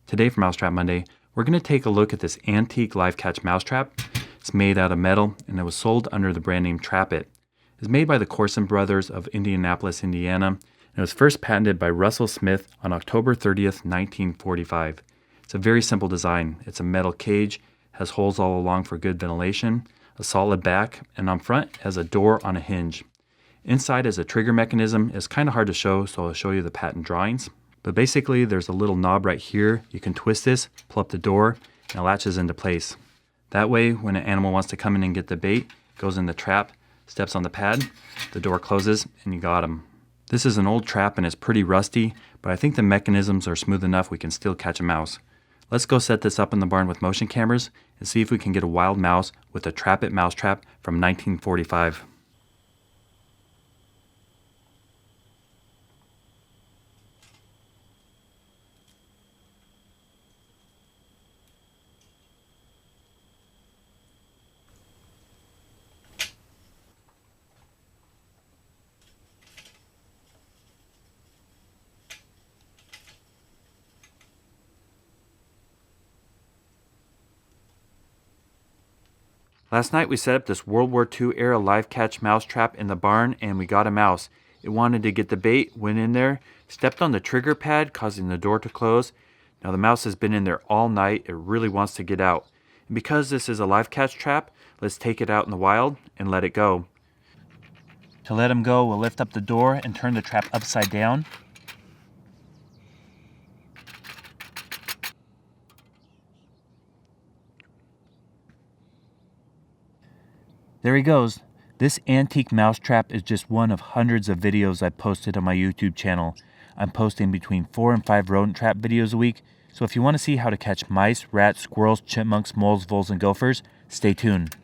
Today for Mousetrap Monday, we're going to take a look at this antique live catch mousetrap. It's made out of metal and it was sold under the brand name Trap It. It's made by the Corson brothers of Indianapolis, Indiana, and it was first patented by Russell Smith on October 30th, 1945. It's a very simple design. It's a metal cage, has holes all along for good ventilation, a solid back, and on front has a door on a hinge. Inside is a trigger mechanism. It's kind of hard to show, so I'll show you the patent drawings. But basically there's a little knob right here. You can twist this, pull up the door, and it latches into place. That way when an animal wants to come in and get the bait, goes in the trap, steps on the pad, the door closes, and you got him. This is an old trap and it's pretty rusty, but I think the mechanisms are smooth enough we can still catch a mouse. Let's go set this up in the barn with motion cameras and see if we can get a wild mouse with a Trap It mousetrap from 1945. Last night we set up this World War II era live catch mousetrap in the barn and we got a mouse. It wanted to get the bait, went in there, stepped on the trigger pad causing the door to close. Now the mouse has been in there all night. It really wants to get out. And because this is a live catch trap, let's take it out in the wild and let it go. To let him go, we'll lift up the door and turn the trap upside down. There he goes. This antique mousetrap is just one of hundreds of videos I've posted on my YouTube channel. I'm posting between 4 and 5 rodent trap videos a week, so if you want to see how to catch mice, rats, squirrels, chipmunks, moles, voles, and gophers, stay tuned.